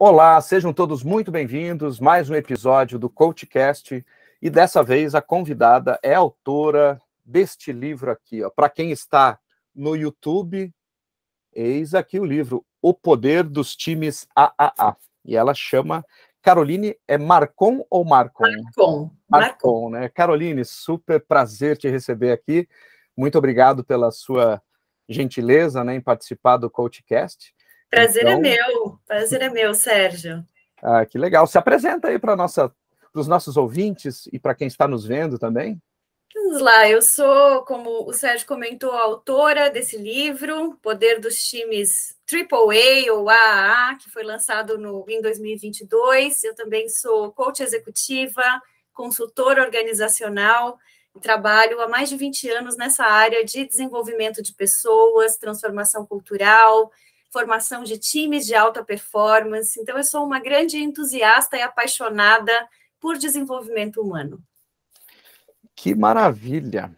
Olá, sejam todos muito bem-vindos. Mais um episódio do CoachCast. E dessa vez a convidada é autora deste livro aqui. Para quem está no YouTube, eis aqui o livro O Poder dos Times AAA. E ela chama Caroline, é Marcon ou Marcon? Marcon, né? Caroline, super prazer te receber aqui. Muito obrigado pela sua gentileza, né, em participar do CoachCast. Prazer é meu, Sérgio. Ah, que legal. Se apresenta aí para os nossos ouvintes e para quem está nos vendo também. Vamos lá, eu sou, como o Sérgio comentou, a autora desse livro, Poder dos Times AAA ou AAA, que foi lançado em 2022. Eu também sou coach executiva, consultora organizacional, e trabalho há mais de 20 anos nessa área de desenvolvimento de pessoas, transformação cultural, formação de times de alta performance. Então, eu sou uma grande entusiasta e apaixonada por desenvolvimento humano. Que maravilha!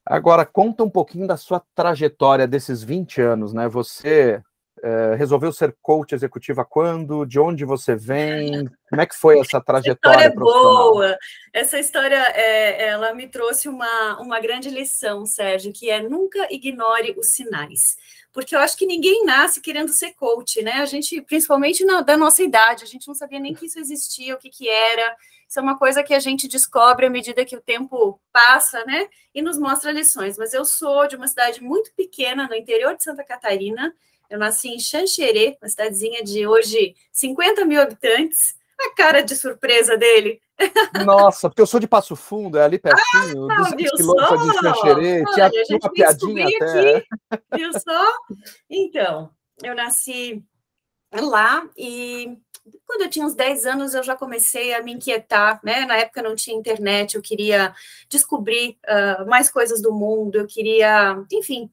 Agora, conta um pouquinho da sua trajetória desses 20 anos, né? Você resolveu ser coach executiva quando? De onde você vem? Como é que foi essa trajetória profissional? Boa! Essa história, ela me trouxe uma grande lição, Sérgio, que é nunca ignore os sinais. Porque eu acho que ninguém nasce querendo ser coach, né? A gente, principalmente da nossa idade, a gente não sabia nem que isso existia, o que era. Isso é uma coisa que a gente descobre à medida que o tempo passa, né? E nos mostra lições. Mas eu sou de uma cidade muito pequena, no interior de Santa Catarina. Eu nasci em Xanxerê, uma cidadezinha de hoje 50 mil habitantes. A cara de surpresa dele. Nossa, porque eu sou de Passo Fundo, é ali pertinho, 200 quilômetros de Xanxerê, tinha uma piadinha até. Aqui, viu só? Então, eu nasci lá e quando eu tinha uns 10 anos eu já comecei a me inquietar, né? Na época não tinha internet, eu queria descobrir mais coisas do mundo, eu queria, enfim,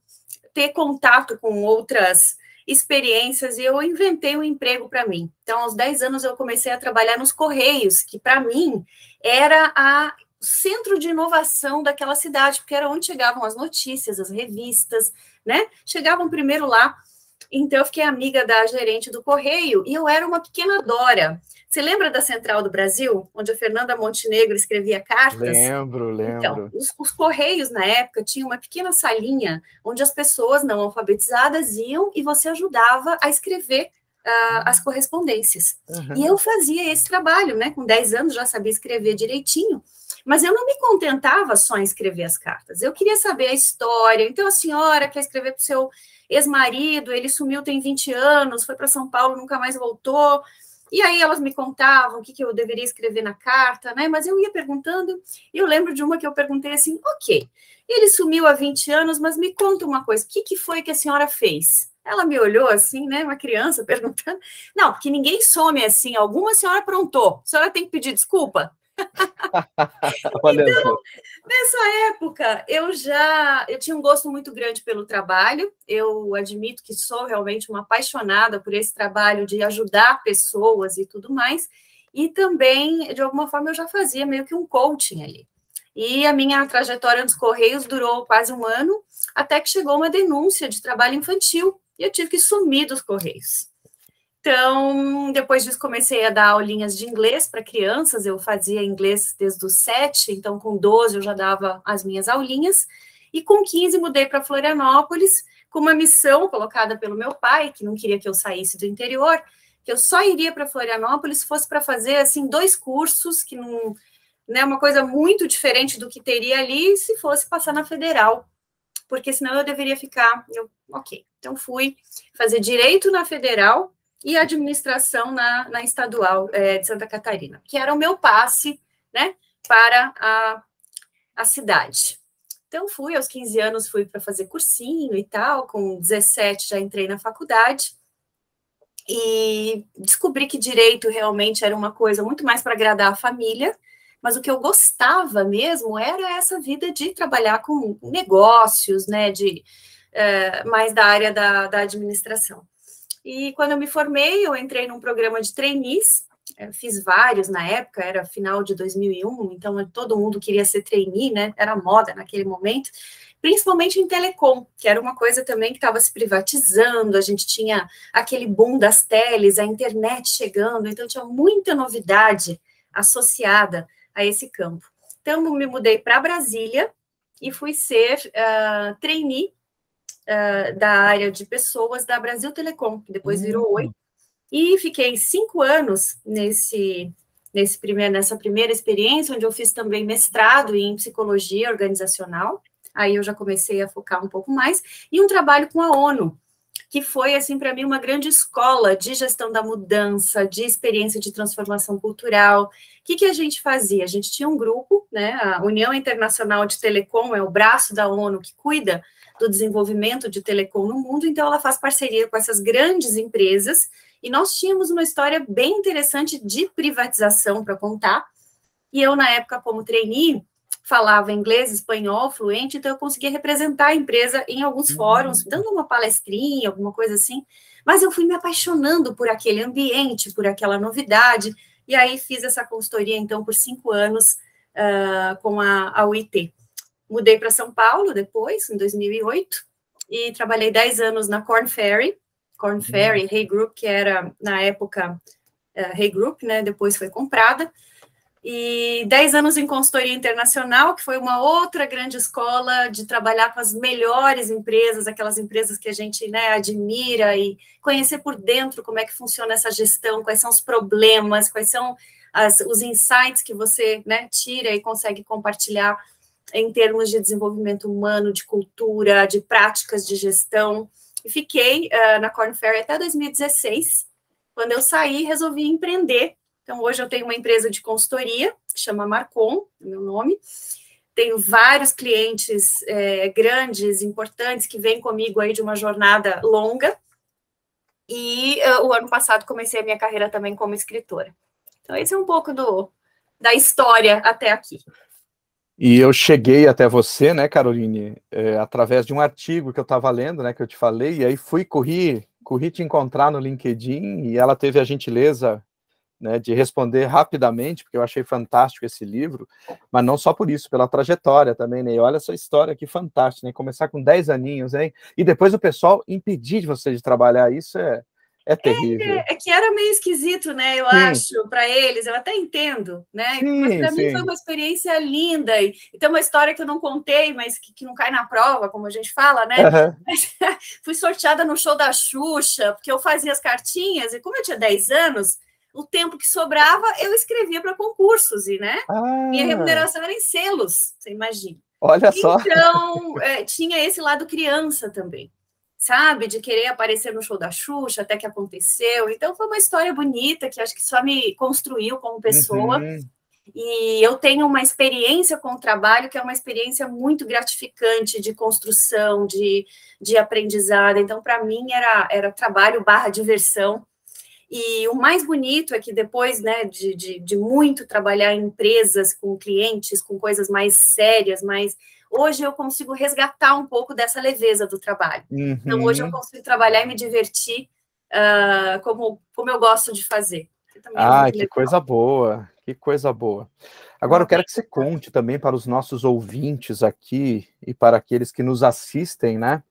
ter contato com outras experiências e eu inventei um emprego para mim. Então, aos 10 anos eu comecei a trabalhar nos Correios, que para mim era o centro de inovação daquela cidade, porque era onde chegavam as notícias, as revistas, né? Chegavam primeiro lá. Então, eu fiquei amiga da gerente do Correio e eu era uma pequena Dora. Você lembra da Central do Brasil, onde a Fernanda Montenegro escrevia cartas? Lembro. Então, os Correios, na época, tinham uma pequena salinha onde as pessoas não alfabetizadas iam e você ajudava a escrever as correspondências. Uhum. E eu fazia esse trabalho, né? Com 10 anos já sabia escrever direitinho, mas eu não me contentava só em escrever as cartas. Eu queria saber a história. Então, a senhora quer escrever para o seu ex-marido, ele sumiu tem 20 anos, foi para São Paulo, nunca mais voltou. E aí elas me contavam o que eu deveria escrever na carta, né? Mas eu ia perguntando, e eu lembro de uma que eu perguntei assim, ok, ele sumiu há 20 anos, mas me conta uma coisa, o que foi que a senhora fez? Ela me olhou assim, né? Uma criança perguntando. Não, porque ninguém some assim, alguma senhora aprontou, a senhora tem que pedir desculpa. Então, nessa época, eu tinha um gosto muito grande pelo trabalho, eu admito que sou realmente uma apaixonada por esse trabalho de ajudar pessoas e tudo mais, e também, de alguma forma, eu já fazia meio que um coaching ali. E a minha trajetória nos Correios durou quase um ano, até que chegou uma denúncia de trabalho infantil, e eu tive que sumir dos Correios. Então, depois disso, comecei a dar aulinhas de inglês para crianças, eu fazia inglês desde os 7, então com 12 eu já dava as minhas aulinhas, e com 15 mudei para Florianópolis, com uma missão colocada pelo meu pai, que não queria que eu saísse do interior, que eu só iria para Florianópolis se fosse para fazer, assim, 2 cursos, que não, né, uma coisa muito diferente do que teria ali, se fosse passar na Federal, porque senão eu deveria ficar, ok. Então, fui fazer Direito na Federal, e administração na estadual de Santa Catarina, que era o meu passe, né, para a cidade. Então, aos 15 anos, fui para fazer cursinho e tal, com 17 já entrei na faculdade, e descobri que direito realmente era uma coisa muito mais para agradar a família, mas o que eu gostava mesmo era essa vida de trabalhar com negócios, né, mais da área da administração. E quando eu me formei, eu entrei num programa de trainees, fiz vários na época, era final de 2001, então todo mundo queria ser trainee, né? Era moda naquele momento. principalmente em telecom, que era uma coisa também que estava se privatizando, a gente tinha aquele boom das teles, a internet chegando, então tinha muita novidade associada a esse campo. Então, me mudei para Brasília e fui ser trainee da área de pessoas da Brasil Telecom, que depois virou Oi, e fiquei 5 anos nessa primeira experiência, onde eu fiz também mestrado em psicologia organizacional. Aí eu já comecei a focar um pouco mais, e um trabalho com a ONU, que foi, assim, para mim, uma grande escola de gestão da mudança, de experiência de transformação cultural. O que a gente fazia? A gente tinha um grupo, né, a União Internacional de Telecom é o braço da ONU que cuida do desenvolvimento de telecom no mundo, então ela faz parceria com essas grandes empresas, e nós tínhamos uma história bem interessante de privatização para contar, e eu, na época, como trainee, falava inglês, espanhol, fluente, então eu conseguia representar a empresa em alguns fóruns, dando uma palestrinha, alguma coisa assim, mas eu fui me apaixonando por aquele ambiente, por aquela novidade, e aí fiz essa consultoria, então, por 5 anos com a UIT. Mudei para São Paulo depois, em 2008, e trabalhei 10 anos na Korn Ferry, Hay Group, que era, na época, Hay Group, né, depois foi comprada, e 10 anos em consultoria internacional, que foi uma outra grande escola de trabalhar com as melhores empresas, aquelas empresas que a gente, né, admira, e conhecer por dentro como é que funciona essa gestão, quais são os problemas, quais são os insights que você, né, tira e consegue compartilhar em termos de desenvolvimento humano, de cultura, de práticas de gestão. E fiquei na Korn Ferry até 2016. Quando eu saí, resolvi empreender. Então, hoje eu tenho uma empresa de consultoria, que chama Marcon, é meu nome. Tenho vários clientes grandes, importantes, que vêm comigo aí de uma jornada longa. E o ano passado comecei a minha carreira também como escritora. Então, esse é um pouco da história até aqui. E eu cheguei até você, né, Caroline, através de um artigo que eu estava lendo, né, que eu te falei, e aí corri te encontrar no LinkedIn, e ela teve a gentileza, né, de responder rapidamente, porque eu achei fantástico esse livro, mas não só por isso, pela trajetória também, né, e olha essa história que fantástica, né, começar com 10 aninhos, hein, e depois o pessoal impedir de você de trabalhar, isso é terrível. É que era meio esquisito, né, eu acho, para eles, eu até entendo, né, mas para mim foi uma experiência linda, e tem uma história que eu não contei, mas que não cai na prova, como a gente fala, né, fui sorteada no show da Xuxa, porque eu fazia as cartinhas, e como eu tinha 10 anos, o tempo que sobrava, eu escrevia para concursos, e, né, minha remuneração era em selos, você imagina. Olha só. Então, tinha esse lado criança também, sabe, de querer aparecer no show da Xuxa, até que aconteceu. Então, foi uma história bonita, que acho que só me construiu como pessoa. E eu tenho uma experiência com o trabalho, que é uma experiência muito gratificante de construção, de aprendizado. Então, para mim, era trabalho / diversão. E o mais bonito é que depois, né, de muito trabalhar em empresas, com clientes, com coisas mais sérias, hoje eu consigo resgatar um pouco dessa leveza do trabalho. Então, hoje eu consigo trabalhar e me divertir como eu gosto de fazer. Que coisa boa, que coisa boa. Agora, eu quero que você conte também para os nossos ouvintes aqui e para aqueles que nos assistem, né,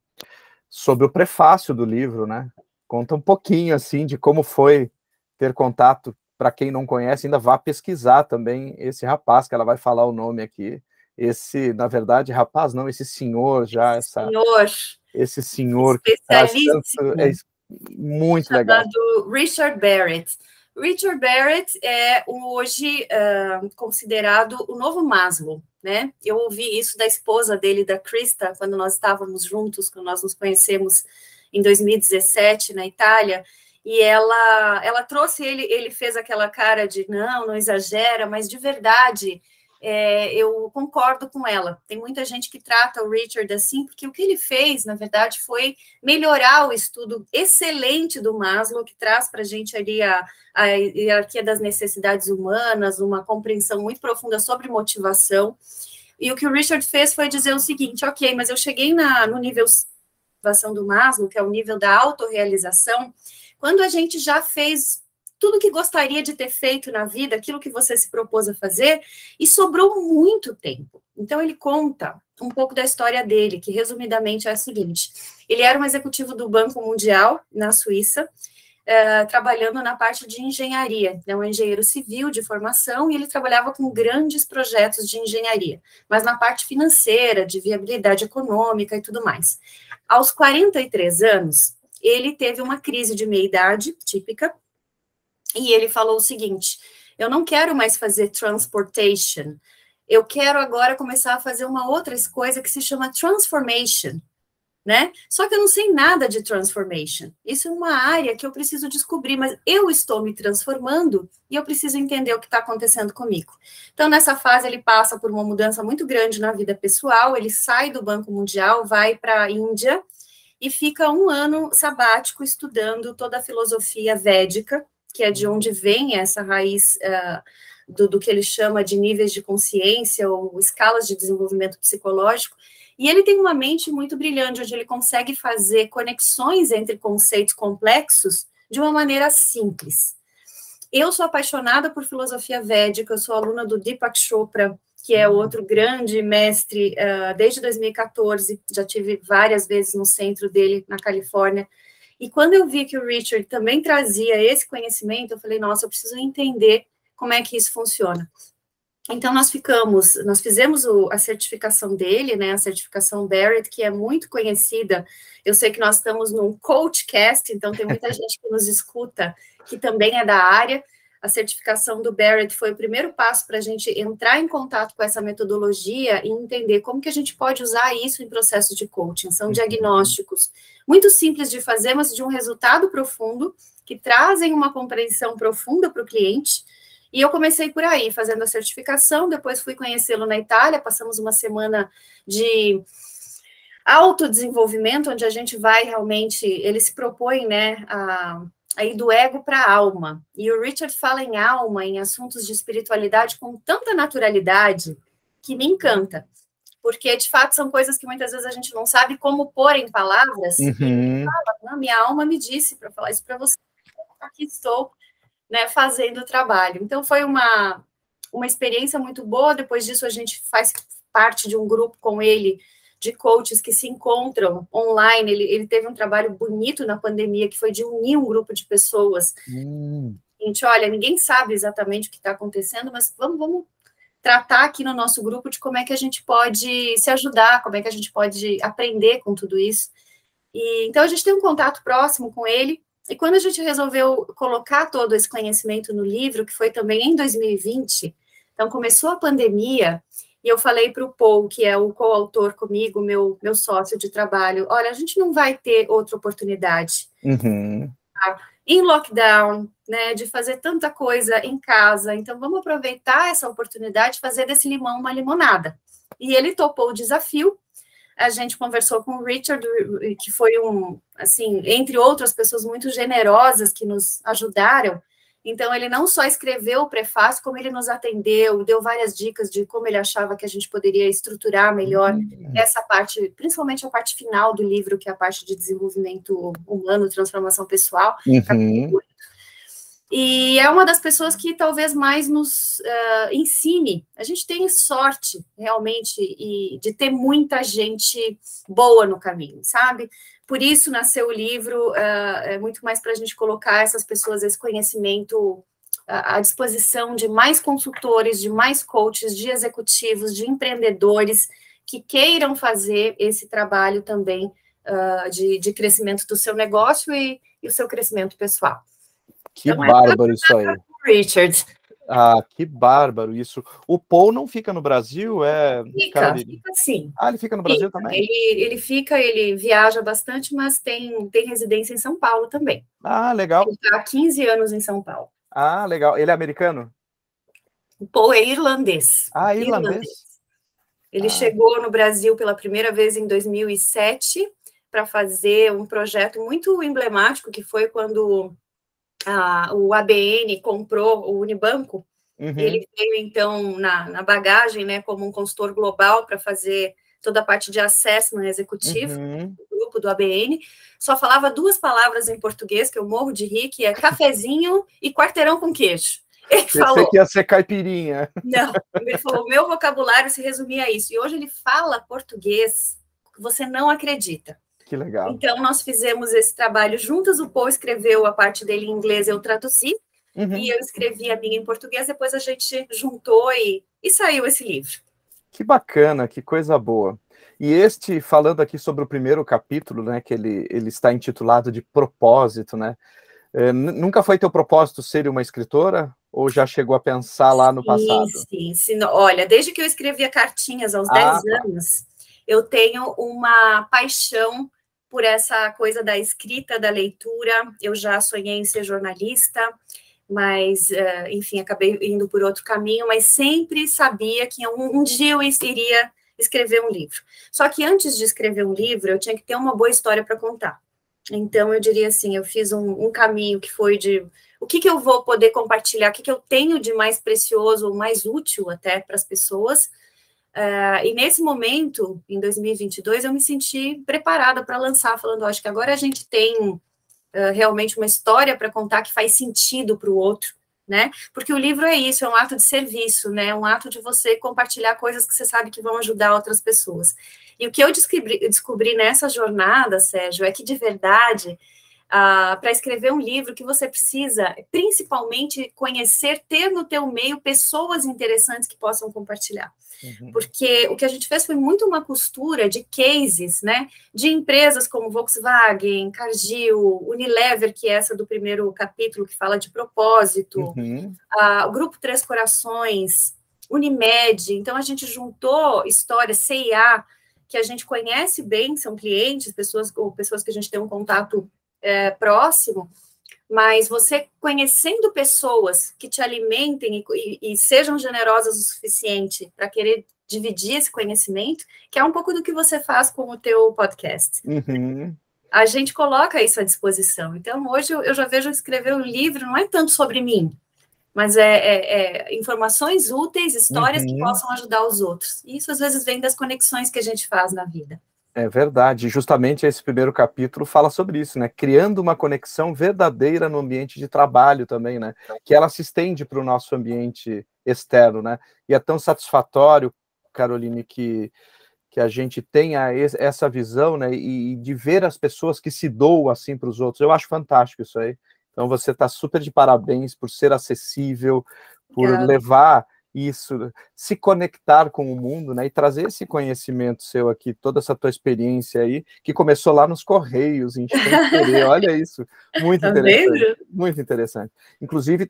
sobre o prefácio do livro, né? Conta um pouquinho, assim, de como foi ter contato. Para quem não conhece, ainda vá pesquisar também esse rapaz, que ela vai falar o nome aqui. Esse, na verdade, rapaz não, esse senhor já, esse senhor que traz tanto, é muito legal. Chamado Richard Barrett. Richard Barrett é hoje considerado o novo Maslow, né? Eu ouvi isso da esposa dele, da Krista, quando nós estávamos juntos, quando nós nos conhecemos em 2017 na Itália, e ela trouxe ele fez aquela cara de não exagera, mas de verdade eu concordo com ela. Tem muita gente que trata o Richard assim, porque o que ele fez, na verdade, foi melhorar o estudo excelente do Maslow, que traz para a gente ali a hierarquia das necessidades humanas, uma compreensão muito profunda sobre motivação. E o que o Richard fez foi dizer o seguinte: ok, mas eu cheguei no nível motivação do Maslow, que é o nível da autorrealização, quando a gente já fez tudo que gostaria de ter feito na vida, aquilo que você se propôs a fazer, e sobrou muito tempo. Então, ele conta um pouco da história dele, que resumidamente é a seguinte: ele era um executivo do Banco Mundial, na Suíça, trabalhando na parte de engenharia, é um engenheiro civil de formação, e ele trabalhava com grandes projetos de engenharia, mas na parte financeira, de viabilidade econômica e tudo mais. Aos 43 anos, ele teve uma crise de meia-idade típica, e ele falou o seguinte: eu não quero mais fazer transportation, eu quero agora começar a fazer uma outra coisa que se chama transformation, né? Só que eu não sei nada de transformation. Isso é uma área que eu preciso descobrir, mas eu estou me transformando e eu preciso entender o que está acontecendo comigo. Então, nessa fase, ele passa por uma mudança muito grande na vida pessoal, ele sai do Banco Mundial, vai para a Índia e fica um ano sabático estudando toda a filosofia védica, que é de onde vem essa raiz do que ele chama de níveis de consciência ou escalas de desenvolvimento psicológico. E ele tem uma mente muito brilhante, onde ele consegue fazer conexões entre conceitos complexos de uma maneira simples. Eu sou apaixonada por filosofia védica, eu sou aluna do Deepak Chopra, que é outro grande mestre, desde 2014, já tive várias vezes no centro dele, na Califórnia. E quando eu vi que o Richard também trazia esse conhecimento, eu falei, nossa, eu preciso entender como é que isso funciona. Então, nós fizemos a certificação dele, né, a certificação Barrett, que é muito conhecida. Eu sei que nós estamos num coachcast, então tem muita gente que nos escuta, que também é da área. A certificação do Barrett foi o primeiro passo para a gente entrar em contato com essa metodologia e entender como que a gente pode usar isso em processos de coaching. São diagnósticos muito simples de fazer, mas de um resultado profundo, que trazem uma compreensão profunda para o cliente. E eu comecei por aí, fazendo a certificação, depois fui conhecê-lo na Itália, passamos uma semana de autodesenvolvimento, onde a gente vai realmente, ele se propõe, né, a ir do ego para a alma. E o Richard fala em alma, em assuntos de espiritualidade com tanta naturalidade que me encanta. Porque, de fato, são coisas que muitas vezes a gente não sabe como pôr em palavras. E ele fala, minha alma me disse para falar isso para você. Aqui estou, né, fazendo o trabalho. Então, foi uma experiência muito boa. Depois disso, a gente faz parte de um grupo com ele, de coaches que se encontram online. Ele teve um trabalho bonito na pandemia, que foi de unir um grupo de pessoas. Gente, olha, ninguém sabe exatamente o que está acontecendo, mas vamos tratar aqui no nosso grupo de como é que a gente pode se ajudar, como é que a gente pode aprender com tudo isso. E, então, a gente tem um contato próximo com ele. E quando a gente resolveu colocar todo esse conhecimento no livro, que foi também em 2020, então começou a pandemia, e eu falei para o Paul, que é o coautor comigo, meu sócio de trabalho, olha, a gente não vai ter outra oportunidade em lockdown, né, de fazer tanta coisa em casa, então vamos aproveitar essa oportunidade de fazer desse limão uma limonada. E ele topou o desafio. A gente conversou com o Richard, que foi assim, entre outras pessoas muito generosas que nos ajudaram. Então, ele não só escreveu o prefácio, como ele nos atendeu, deu várias dicas de como ele achava que a gente poderia estruturar melhor essa parte, principalmente a parte final do livro, que é a parte de desenvolvimento humano, transformação pessoal. E é uma das pessoas que talvez mais nos ensine. A gente tem sorte, realmente, de ter muita gente boa no caminho, sabe? Por isso nasceu o livro, é muito mais para a gente colocar essas pessoas, esse conhecimento à disposição de mais consultores, de mais coaches, de executivos, de empreendedores que queiram fazer esse trabalho também de crescimento do seu negócio e o seu crescimento pessoal. Que então, bárbaro isso aí. Richard. Ah, que bárbaro isso. O Paul não fica no Brasil? Fica sim. Ah, ele fica no Brasil também? Ele viaja bastante, mas tem residência em São Paulo também. Ah, legal. Ele está há 15 anos em São Paulo. Ah, legal. Ele é americano? O Paul é irlandês. Ah, irlandês. Ele chegou no Brasil pela primeira vez em 2007 para fazer um projeto muito emblemático, que foi quando o ABN comprou o Unibanco. Ele veio, então, na bagagem, né, como um consultor global para fazer toda a parte de assessment executivo do grupo do ABN, só falava 2 palavras em português, que eu morro de rir, que é cafezinho e quarteirão com queijo. Ele Pensei que ia ser caipirinha. Não, ele falou, o meu vocabulário se resumia a isso. E hoje ele fala português, você não acredita. Que legal. Então, nós fizemos esse trabalho juntas, o Paul escreveu a parte dele em inglês, eu traduzi, e eu escrevi a minha em português, depois a gente juntou e saiu esse livro. Que bacana, que coisa boa. E falando aqui sobre o primeiro capítulo, né, que ele está intitulado de Propósito, né? Nunca foi teu propósito ser uma escritora? Ou já chegou a pensar lá no passado? Sim. Olha, desde que eu escrevia cartinhas aos 10 anos, eu tenho uma paixão por essa coisa da escrita, da leitura. Eu já sonhei em ser jornalista, mas, enfim, acabei indo por outro caminho, mas sempre sabia que um dia eu iria escrever um livro. Só que antes de escrever um livro, eu tinha que ter uma boa história para contar. Então, eu diria assim, eu fiz um caminho que foi de o que eu vou poder compartilhar, o que eu tenho de mais precioso, ou mais útil até para as pessoas. E nesse momento, em 2022, eu me senti preparada para lançar, falando, acho que agora a gente tem realmente uma história para contar que faz sentido para o outro, né? Porque o livro é isso, é um ato de serviço, né? Um ato de você compartilhar coisas que você sabe que vão ajudar outras pessoas. E o que eu descobri nessa jornada, Sérgio, é que, de verdade, para escrever um livro, que você precisa, principalmente, conhecer, ter no teu meio pessoas interessantes que possam compartilhar. Porque o que a gente fez foi muito uma costura de cases, né, de empresas como Volkswagen, Cargill, Unilever, que é essa do primeiro capítulo que fala de propósito, o Grupo Três Corações, Unimed. Então, a gente juntou histórias, CIA, que a gente conhece bem, são clientes, pessoas que a gente tem um contato próximo, mas você conhecendo pessoas que te alimentem e sejam generosas o suficiente para querer dividir esse conhecimento, que é um pouco do que você faz com o teu podcast. A gente coloca isso à disposição. Então, hoje eu já vejo escrever um livro, não é tanto sobre mim, mas informações úteis, histórias que possam ajudar os outros. E isso, às vezes, vem das conexões que a gente faz na vida. É verdade, justamente esse primeiro capítulo fala sobre isso, né? Criando uma conexão verdadeira no ambiente de trabalho também, né? Que ela se estende para o nosso ambiente externo, né? E é tão satisfatório, Caroline, que a gente tenha essa visão, né? E de ver as pessoas que se doam assim para os outros. Eu acho fantástico isso aí. Então você está super de parabéns por ser acessível, por levar isso, se conectar com o mundo, né, e trazer esse conhecimento seu aqui, toda essa tua experiência aí, que começou lá nos Correios, em Xanxerê, olha isso, muito interessante, muito interessante. Inclusive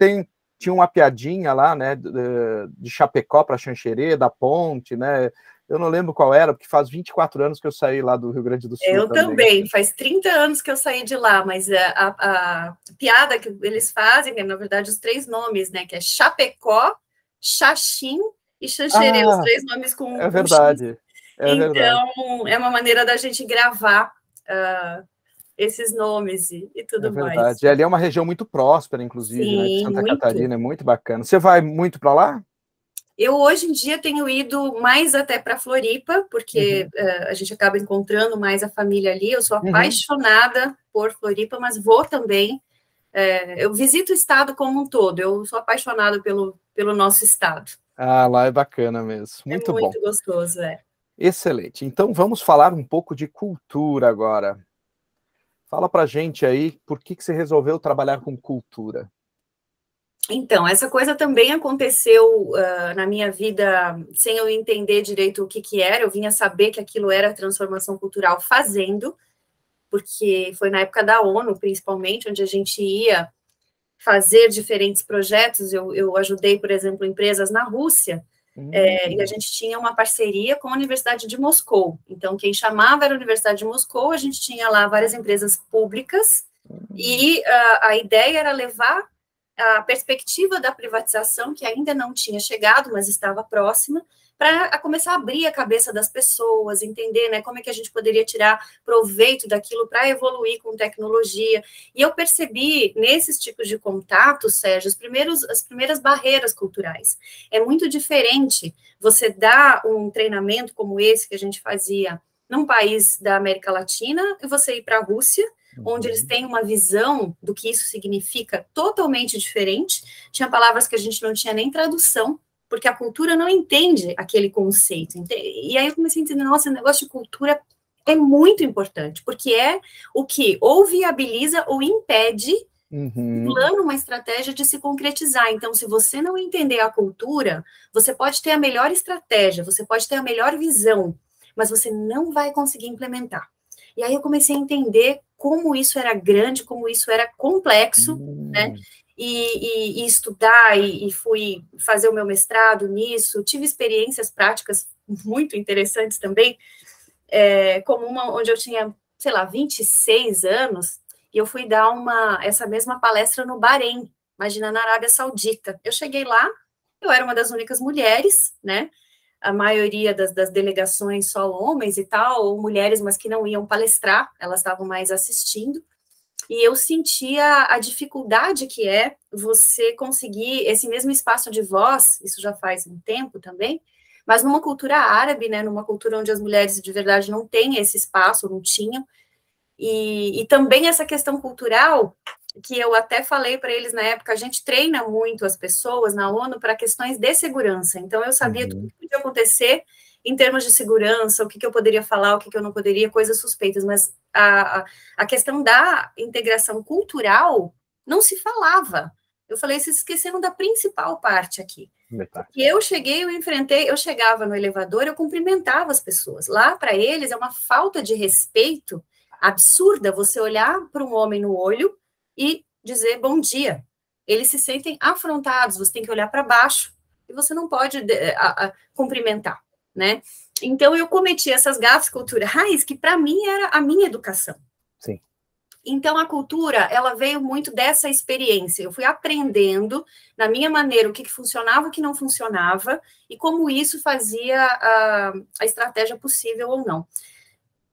tinha uma piadinha lá, né, de Chapecó para Xanxerê, da ponte, né, eu não lembro qual era, porque faz 24 anos que eu saí lá do Rio Grande do Sul. Eu também, faz 30 anos que eu saí de lá, mas a piada que eles fazem, é, na verdade, os 3 nomes, né, que é Chapecó, Xaxim e Xanxerê, os 3 nomes com é verdade. Então, verdade. É uma maneira da gente gravar esses nomes e tudo mais. É verdade. E ali é uma região muito próspera, inclusive, sim, né, de Santa muito. Catarina, é muito bacana. Você vai muito para lá? Eu, hoje em dia, tenho ido mais até para Floripa, porque a gente acaba encontrando mais a família ali. Eu sou apaixonada por Floripa, mas vou também. Eu visito o estado como um todo. Eu sou apaixonada pelo nosso estado. Lá é bacana mesmo. Muito bom. Muito gostoso, Excelente. Então, vamos falar um pouco de cultura agora. Fala pra gente aí, por que você resolveu trabalhar com cultura? Então, essa coisa também aconteceu na minha vida sem eu entender direito o que era. Eu vinha saber que aquilo era transformação cultural fazendo, porque foi na época da ONU, principalmente, onde a gente ia fazer diferentes projetos. Eu ajudei, por exemplo, empresas na Rússia, e a gente tinha uma parceria com a Universidade de Moscou. Então, quem chamava era a Universidade de Moscou, a gente tinha lá várias empresas públicas, e a ideia era levar a perspectiva da privatização, que ainda não tinha chegado, mas estava próxima, para começar a abrir a cabeça das pessoas, entender, né, como é que a gente poderia tirar proveito daquilo para evoluir com tecnologia. E eu percebi, nesses tipos de contatos, Sérgio, as primeiras barreiras culturais. É muito diferente você dar um treinamento como esse que a gente fazia num país da América Latina e você ir para a Rússia, onde eles têm uma visão do que isso significa totalmente diferente. Tinha palavras que a gente não tinha nem tradução, porque a cultura não entende aquele conceito. E aí eu comecei a entender, nossa, o negócio de cultura é muito importante, porque é o que ou viabiliza ou impede um plano, uma estratégia de se concretizar. Então, se você não entender a cultura, você pode ter a melhor estratégia, você pode ter a melhor visão, mas você não vai conseguir implementar. E aí eu comecei a entender como isso era grande, como isso era complexo, né? E estudar, e fui fazer o meu mestrado nisso, tive experiências práticas muito interessantes também, como uma onde eu tinha, sei lá, 26 anos, e eu fui dar essa mesma palestra no Bahrein, imagina, na Arábia Saudita. Eu cheguei lá, eu era uma das únicas mulheres, né? A maioria das delegações só homens e tal, ou mulheres, mas que não iam palestrar, elas estavam mais assistindo, e eu sentia a dificuldade que é você conseguir esse mesmo espaço de voz, isso já faz um tempo também, mas numa cultura árabe, né, numa cultura onde as mulheres de verdade não têm esse espaço, não tinham, e também essa questão cultural, que eu até falei para eles na época, a gente treina muito as pessoas na ONU para questões de segurança, então eu sabia tudo que podia acontecer em termos de segurança, o que eu poderia falar, o que eu não poderia, coisas suspeitas, mas a questão da integração cultural não se falava. Eu falei, vocês esqueceram da principal parte aqui. E eu cheguei, eu chegava no elevador, eu cumprimentava as pessoas. Lá, para eles, é uma falta de respeito absurda você olhar para um homem no olho e dizer bom dia. Eles se sentem afrontados, você tem que olhar para baixo e você não pode cumprimentar, né? Então, eu cometi essas gafes culturais que, para mim, era a minha educação. Sim. Então, a cultura, ela veio muito dessa experiência. Eu fui aprendendo, na minha maneira, o que funcionava, o que não funcionava, e como isso fazia a estratégia possível ou não.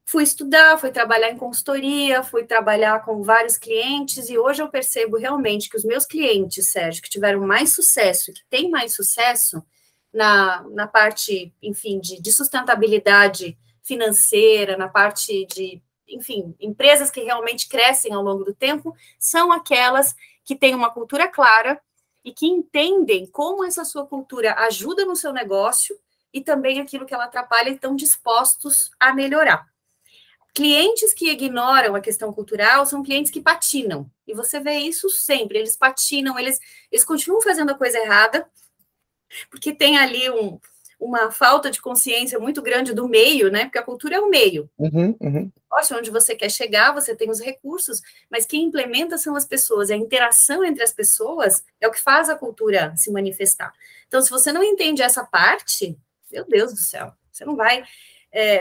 Fui estudar, fui trabalhar em consultoria, fui trabalhar com vários clientes, e hoje eu percebo realmente que os meus clientes, Sérgio, que tiveram mais sucesso, que têm mais sucesso na parte, enfim, de sustentabilidade financeira, na parte de, enfim, empresas que realmente crescem ao longo do tempo, são aquelas que têm uma cultura clara e que entendem como essa sua cultura ajuda no seu negócio e também aquilo que ela atrapalha e estão dispostos a melhorar. Clientes que ignoram a questão cultural são clientes que patinam. E você vê isso sempre. Eles patinam, eles continuam fazendo a coisa errada, porque tem ali uma falta de consciência muito grande do meio, né? Porque a cultura é o meio. Poxa, onde você quer chegar, você tem os recursos, mas quem implementa são as pessoas. A interação entre as pessoas é o que faz a cultura se manifestar. Então, se você não entende essa parte, meu Deus do céu, você não vai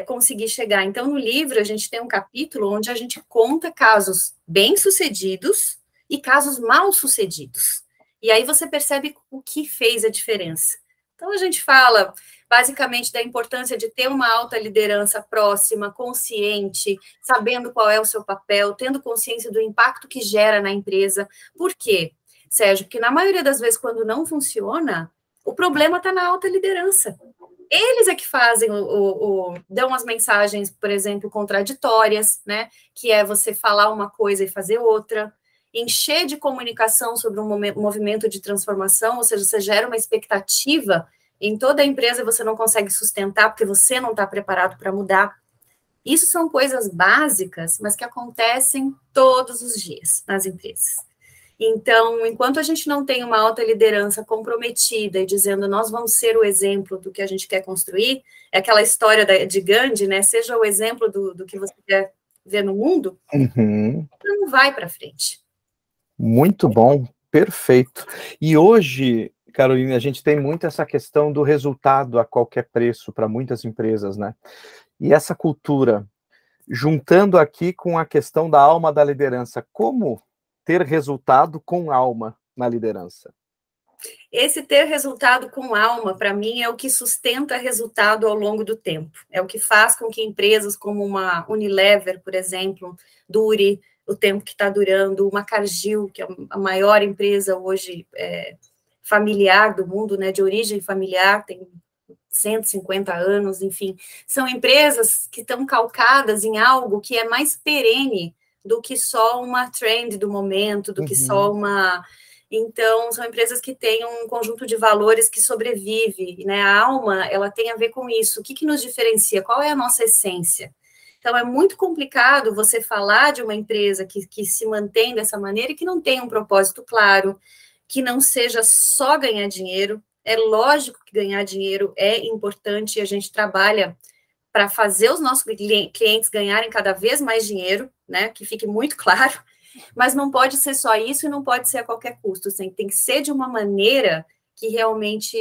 conseguir chegar. Então, no livro, a gente tem um capítulo onde a gente conta casos bem-sucedidos e casos mal-sucedidos. E aí você percebe o que fez a diferença. Então, a gente fala, basicamente, da importância de ter uma alta liderança próxima, consciente, sabendo qual é o seu papel, tendo consciência do impacto que gera na empresa. Por quê, Sérgio? Porque na maioria das vezes, quando não funciona, o problema está na alta liderança. Eles é que fazem, dão as mensagens, por exemplo, contraditórias, né? Que é você falar uma coisa e fazer outra, encher de comunicação sobre um movimento de transformação, ou seja, você gera uma expectativa em toda a empresa e você não consegue sustentar porque você não está preparado para mudar. Isso são coisas básicas, mas que acontecem todos os dias nas empresas. Então, enquanto a gente não tem uma alta liderança comprometida e dizendo nós vamos ser o exemplo do que a gente quer construir, é aquela história de Gandhi, né? Seja o exemplo do que você quer ver no mundo, não vai para frente. Muito bom, perfeito. E hoje, Carolina, a gente tem muito essa questão do resultado a qualquer preço para muitas empresas, né? E essa cultura, juntando aqui com a questão da alma da liderança, como ter resultado com alma na liderança? Esse ter resultado com alma, para mim, é o que sustenta resultado ao longo do tempo. É o que faz com que empresas como uma Unilever, por exemplo, dure o tempo que está durando, uma Cargill, que é a maior empresa hoje familiar do mundo, né, de origem familiar, tem 150 anos, enfim. São empresas que estão calcadas em algo que é mais perene do que só uma trend do momento, do que só uma... Então, são empresas que têm um conjunto de valores que sobrevive, né? A alma, ela tem a ver com isso. O que que nos diferencia? Qual é a nossa essência? Então, é muito complicado você falar de uma empresa que se mantém dessa maneira e que não tem um propósito claro, que não seja só ganhar dinheiro. É lógico que ganhar dinheiro é importante e a gente trabalha para fazer os nossos clientes ganharem cada vez mais dinheiro, né? Que fique muito claro. Mas não pode ser só isso e não pode ser a qualquer custo. Assim, tem que ser de uma maneira que realmente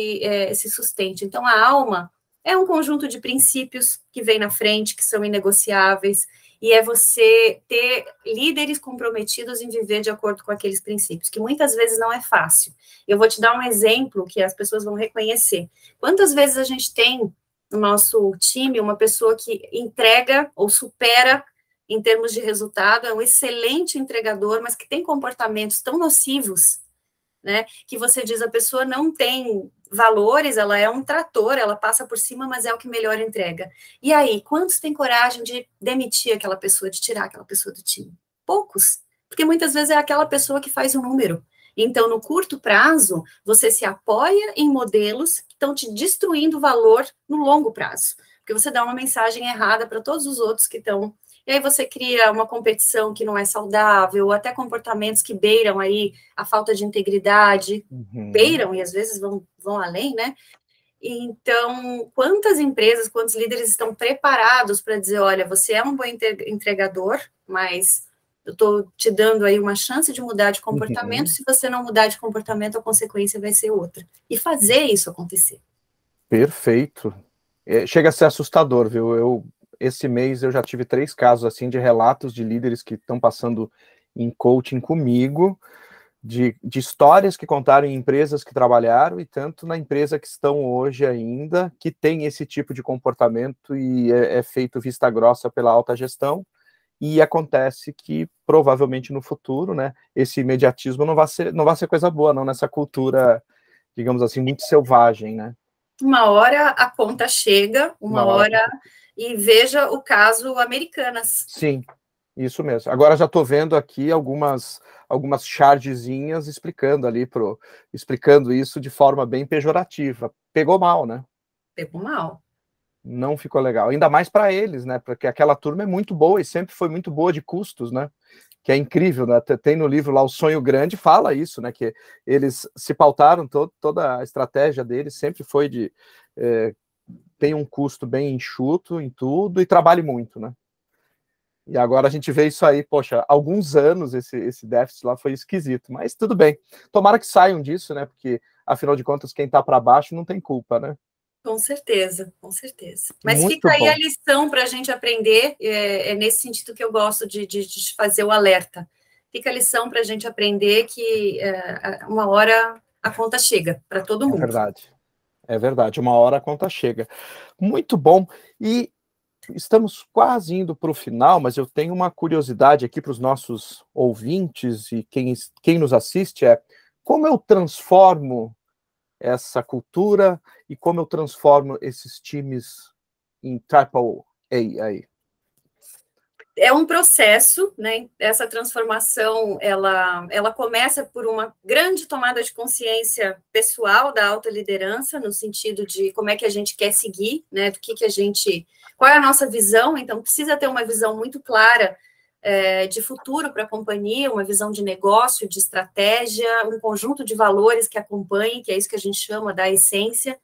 se sustente. Então, a alma é um conjunto de princípios que vem na frente, que são inegociáveis, e é você ter líderes comprometidos em viver de acordo com aqueles princípios, que muitas vezes não é fácil. Eu vou te dar um exemplo que as pessoas vão reconhecer. Quantas vezes a gente tem no nosso time uma pessoa que entrega ou supera em termos de resultado, é um excelente entregador, mas que tem comportamentos tão nocivos, né, que você diz, a pessoa não tem valores, ela é um trator, ela passa por cima, mas é o que melhor entrega. E aí, quantos têm coragem de demitir aquela pessoa, de tirar aquela pessoa do time? Poucos, porque muitas vezes é aquela pessoa que faz o número. Então, no curto prazo, você se apoia em modelos que estão te destruindo valor no longo prazo, porque você dá uma mensagem errada para todos os outros que estão... E aí você cria uma competição que não é saudável, até comportamentos que beiram aí a falta de integridade, beiram e às vezes vão além, né? Então, quantas empresas, quantos líderes estão preparados para dizer, olha, você é um bom entregador, mas eu estou te dando aí uma chance de mudar de comportamento, se você não mudar de comportamento, a consequência vai ser outra. E fazer isso acontecer. Perfeito. Chega a ser assustador, viu? Esse mês eu já tive 3 casos assim de relatos de líderes que estão passando em coaching comigo, de histórias que contaram em empresas que trabalharam e tanto na empresa que estão hoje ainda, que tem esse tipo de comportamento e é feito vista grossa pela alta gestão, e acontece que provavelmente no futuro, né, esse imediatismo não vai ser coisa boa não, nessa cultura, digamos assim, muito selvagem, né? Uma hora a conta chega, uma hora... E veja o caso Americanas. Sim, isso mesmo. Agora já estou vendo aqui algumas chargezinhas explicando isso de forma bem pejorativa. Pegou mal, né? Pegou mal. Não ficou legal. Ainda mais para eles, né? Porque aquela turma é muito boa e sempre foi muito boa de custos, né? Que é incrível, né? Tem no livro lá O Sonho Grande, fala isso, né? Que eles se pautaram, toda a estratégia deles sempre foi de... tem um custo bem enxuto em tudo e trabalhe muito, né? E agora a gente vê isso aí, poxa, alguns anos esse déficit lá foi esquisito, mas tudo bem. Tomara que saiam disso, né? Porque, afinal de contas, quem está para baixo não tem culpa, né? Com certeza, com certeza. Mas Muito fica aí bom. a lição para a gente aprender, é nesse sentido que eu gosto de fazer o alerta. Fica a lição para a gente aprender que uma hora a conta chega para todo mundo. É verdade, uma hora a conta chega. Muito bom. E estamos quase indo para o final, mas eu tenho uma curiosidade aqui para os nossos ouvintes e quem nos assiste, como eu transformo essa cultura e como eu transformo esses times em AAA aí? É um processo, né? Essa transformação, ela começa por uma grande tomada de consciência pessoal da alta liderança, no sentido de como é que a gente quer seguir, né? Do que a gente... Qual é a nossa visão? Então, precisa ter uma visão muito clara de futuro para a companhia, uma visão de negócio, de estratégia, um conjunto de valores que acompanhem, que é isso que a gente chama da essência,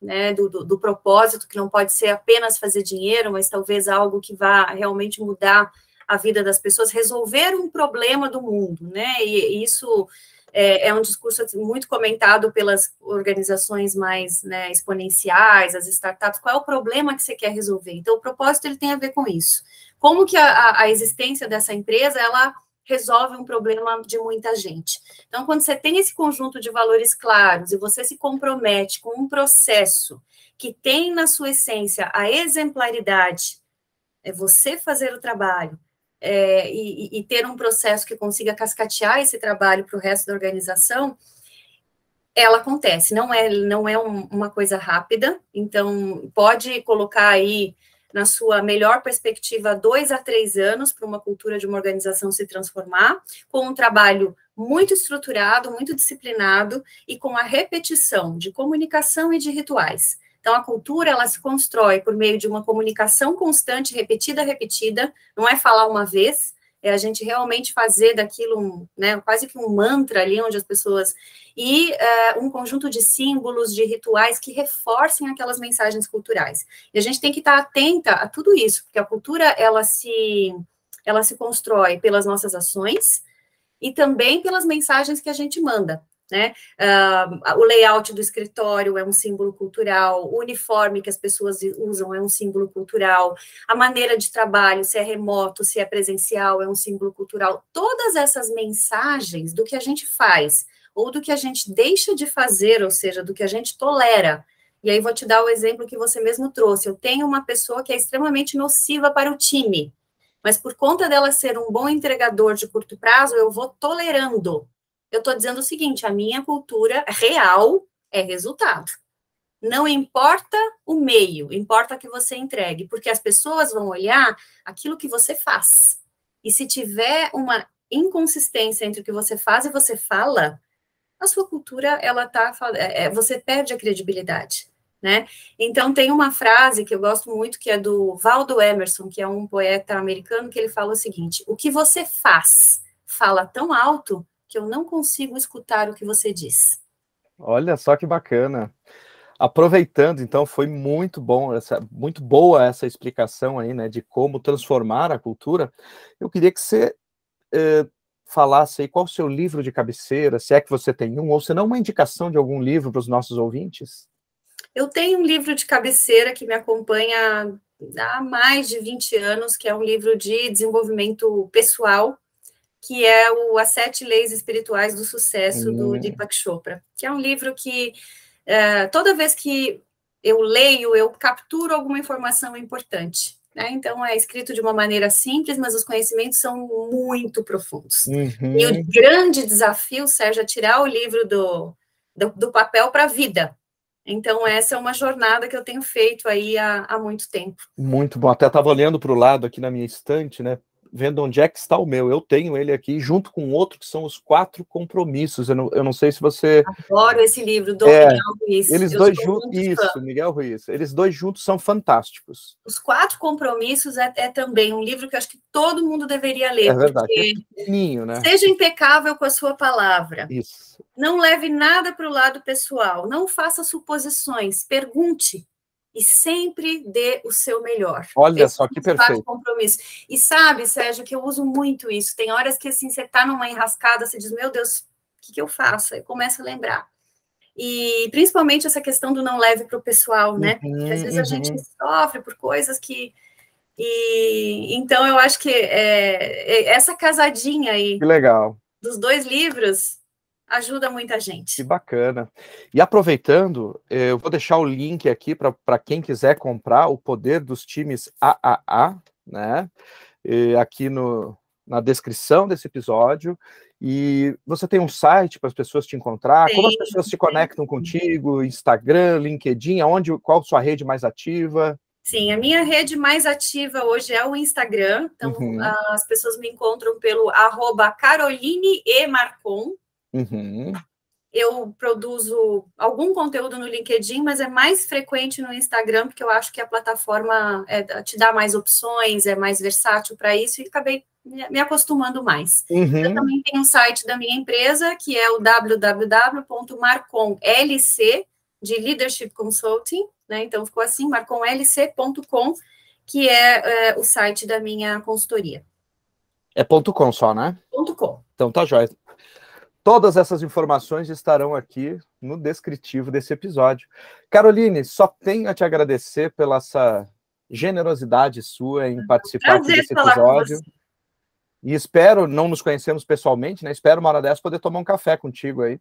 né, do propósito, que não pode ser apenas fazer dinheiro, mas talvez algo que vá realmente mudar a vida das pessoas, resolver um problema do mundo, né, e isso é um discurso muito comentado pelas organizações mais, né, exponenciais, as startups. Qual é o problema que você quer resolver? Então, o propósito, ele tem a ver com isso. Como que a existência dessa empresa, ela resolve um problema de muita gente. Então, quando você tem esse conjunto de valores claros e você se compromete com um processo que tem na sua essência a exemplaridade, é você fazer o trabalho e ter um processo que consiga cascatear esse trabalho para o resto da organização, Ela acontece, não é uma coisa rápida, então pode colocar aí na sua melhor perspectiva 2 a 3 anos para uma cultura de uma organização se transformar, com um trabalho muito estruturado, muito disciplinado e com a repetição de comunicação e de rituais. Então, a cultura, ela se constrói por meio de uma comunicação constante, repetida, não é falar uma vez, é a gente realmente fazer daquilo, né, quase que um mantra ali, onde as pessoas... E um conjunto de símbolos, de rituais que reforcem aquelas mensagens culturais. E a gente tem que estar atenta a tudo isso, porque a cultura, ela se constrói pelas nossas ações e também pelas mensagens que a gente manda, né? O layout do escritório é um símbolo cultural, o uniforme que as pessoas usam é um símbolo cultural, a maneira de trabalho, se é remoto, se é presencial, é um símbolo cultural. Todas essas mensagens do que a gente faz ou do que a gente deixa de fazer, ou seja, do que a gente tolera. E aí vou te dar o exemplo que você mesmo trouxe. Eu tenho uma pessoa que é extremamente nociva para o time, mas por conta dela ser um bom entregador de curto prazo, eu vou tolerando. Eu estou dizendo o seguinte, a minha cultura real é resultado. Não importa o meio, importa que você entregue, porque as pessoas vão olhar aquilo que você faz. E se tiver uma inconsistência entre o que você faz e você fala, a sua cultura, você perde a credibilidade, né? Então, tem uma frase que eu gosto muito, que é do Waldo Emerson, que é um poeta americano, que ele fala o seguinte: o que você fala tão alto que eu não consigo escutar o que você diz. Olha só que bacana. Aproveitando, então, foi muito muito boa essa explicação aí, né, de como transformar a cultura. Eu queria que você falasse aí qual o seu livro de cabeceira, se é que você tem um, ou se não, uma indicação de algum livro para os nossos ouvintes. Eu tenho um livro de cabeceira que me acompanha há mais de 20 anos, que é um livro de desenvolvimento pessoal, que é As 7 Leis Espirituais do Sucesso, do Deepak Chopra, que é um livro que, toda vez que eu leio, eu capturo alguma informação importante, né? Então, é escrito de uma maneira simples, mas os conhecimentos são muito profundos. E o grande desafio, Sérgio, é tirar o livro do papel para a vida. Então, essa é uma jornada que eu tenho feito aí há muito tempo. Muito bom. Até estava olhando para o lado aqui na minha estante, né? Vendo onde é que está o meu. Eu tenho ele aqui, junto com outro, que são os 4 compromissos. Eu não sei se você... Adoro esse livro, do Miguel Ruiz. Eles dois juntos, isso, Miguel Ruiz. Eles dois juntos são fantásticos. Os 4 compromissos é também um livro que eu acho que todo mundo deveria ler. É verdade, porque é pequenininho, né? Seja impecável com a sua palavra. Isso. Não leve nada para o lado pessoal. Não faça suposições. Pergunte. E sempre dê o seu melhor. Olha só que perfeito. Compromisso. E sabe, Sérgio, que eu uso muito isso. Tem horas que, assim, você está numa enrascada, você diz, meu Deus, o que eu faço? Aí começa a lembrar. E principalmente essa questão do não leve para o pessoal, né? Porque às vezes a gente sofre por coisas que... então, eu acho que essa casadinha aí... Que legal. Dos 2 livros... ajuda muita gente. Que bacana. E aproveitando, eu vou deixar o link aqui para quem quiser comprar O Poder dos Times AAA, né? Aqui na descrição desse episódio. E você tem um site para as pessoas te encontrar? Como as pessoas se conectam contigo? Instagram, LinkedIn, qual a sua rede mais ativa? Sim, a minha rede mais ativa hoje é o Instagram. Então, as pessoas me encontram pelo @CarolineEMarcon. Eu produzo algum conteúdo no LinkedIn, mas é mais frequente no Instagram, porque eu acho que a plataforma te dá mais opções, é mais versátil para isso, e acabei me acostumando mais. Eu também tenho um site da minha empresa, que é o www.marconlc, de Leadership Consulting, né? Então ficou assim, marconlc.com, que é o site da minha consultoria. É .com só, né? .com. Então tá jóia. Todas essas informações estarão aqui no descritivo desse episódio. Caroline, só tenho a te agradecer pela essa generosidade sua em participar aqui desse episódio. E espero, não nos conhecemos pessoalmente, né? Espero uma hora dessa poder tomar um café contigo aí.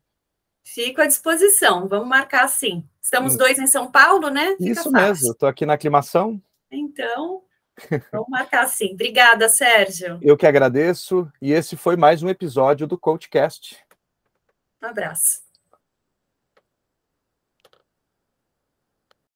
Fico à disposição, vamos marcar sim. Estamos 2 em São Paulo, né? Fica Isso fácil. mesmo, estou aqui na aclimação. Então, vamos marcar sim. Obrigada, Sérgio. Eu que agradeço, e esse foi mais um episódio do CoachCast. Um abraço.